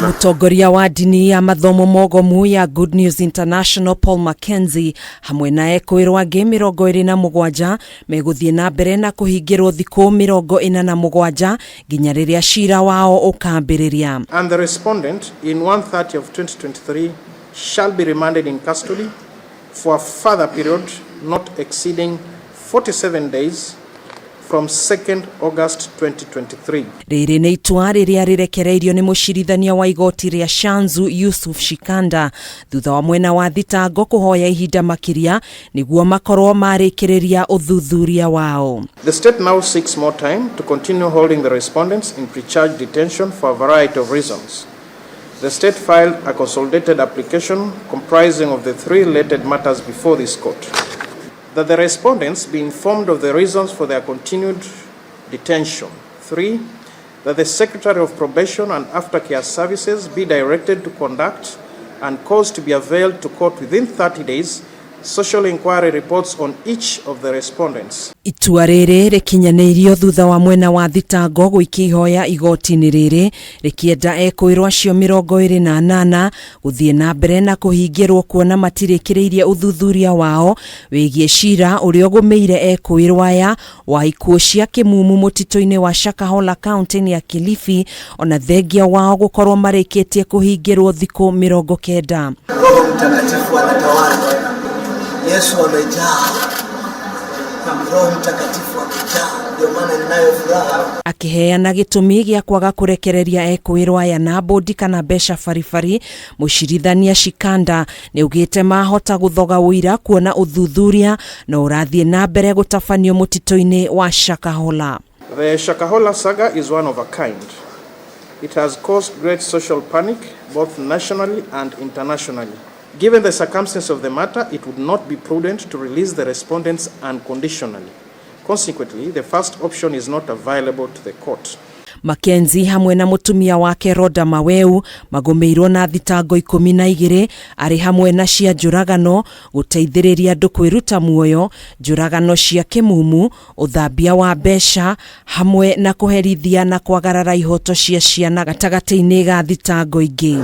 Mutongoria wa dini ya mathomo mogomu ya Good News International Paul Mackenzie hamwe na EKUIRWO angi 27 meguthie na mbere na kuhingirwo thiku 47 nginya riria cira wao ukambiriria. And the respondent in 1/30 of 2023 shall be remanded in custody for a further period not exceeding 47 days from 2nd August 2023. Riri ni itua riria rirekereirio ni MUCIRITHANIA wa igoti ria SHANZU YUSUF SHIKANDA thutha wa mwena wa thitango kuhoya ihinda makiria niguo makorwo marikiriria uthuthuria wao. The state now seeks more time to continue holding the respondents in pre-charge detention for a variety of reasons. The state filed a consolidated application comprising of the 3 related matters before this court. That the respondents be informed of the reasons for their continued detention. 3, that the Secretary of Probation and Aftercare Services be directed to conduct and cause to be availed to court within 30 days social inquiry reports on each of the respondents. Itua riri rikinyanirio thutha wa mwena wa thitango gwikihoya igoti-ini riri rikienda EKUIRWO acio 28 guthie na mbere na kuhingirwo kuona matirikiririe uthuthuria wao wigie cira uria ugumiire EKUIRWO aya wa ikuo cia kimumu mutito-ini wa SHAKAHOLA county ya Kilifi ona thengia wao gukorwo marikitie kuhingirwo thiku 90. Roho Mtakatifu anatawala. Yesu amejaa. Roho Mtakatifu amejaa. Ndio maana ninayo furaha. Akiheana gitumi gia kwaga kurekereria EKUIRWO aya na bodi kana besha farifari, MUCIRITHANIA SHIKANDA ni ugite mahota guthoga uira kuona uthuthuria na urathie na mbere gutafanio mutito-ini wa SHAKAHOLA. The SHAKAHOLA saga is one of a kind. It has caused great social panic both nationally and internationally. Given the circumstances of the matter, it would not be prudent to release the respondents unconditionally. Consequently, the first option is not available to the court. Mackenzie hamwe na mutumia wake Roda Maweu magumiirwo na thitango 12 ari hamwe na cia njuragano guteithiriria andu kwiruta muoyo, njuragano cia kimumu, uthambia wa besha hamwe na kuherithia na kwagarara ihoto cia ciana gatagati-ini ga thitango ingi.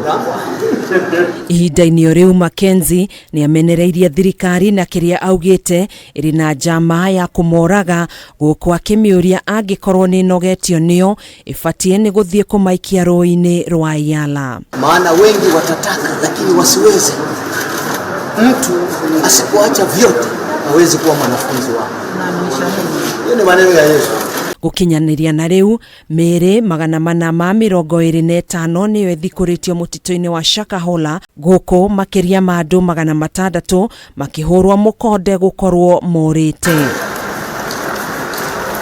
Ihinda-ini riu Mackenzie ni amenereirie thirikari na kiria augite iri na njama ya kumoraga guku akimiuria angikorwo ni nogetio nio ifatie ni guthie kumaikia roi-ini rwa Yala. Maana wengi watataka lakini wasiweze. Mtu asipoacha vyote hawezi kuwa mwanafunzi wao. Hiyo ni maneno ya Yesu. Gukinyaniria na riu mere 425 niyo ethikuritio mutito-ini wa SHAKAHOLA guku makiria ma andu 600 makihurwa mukonde gukorwo morite.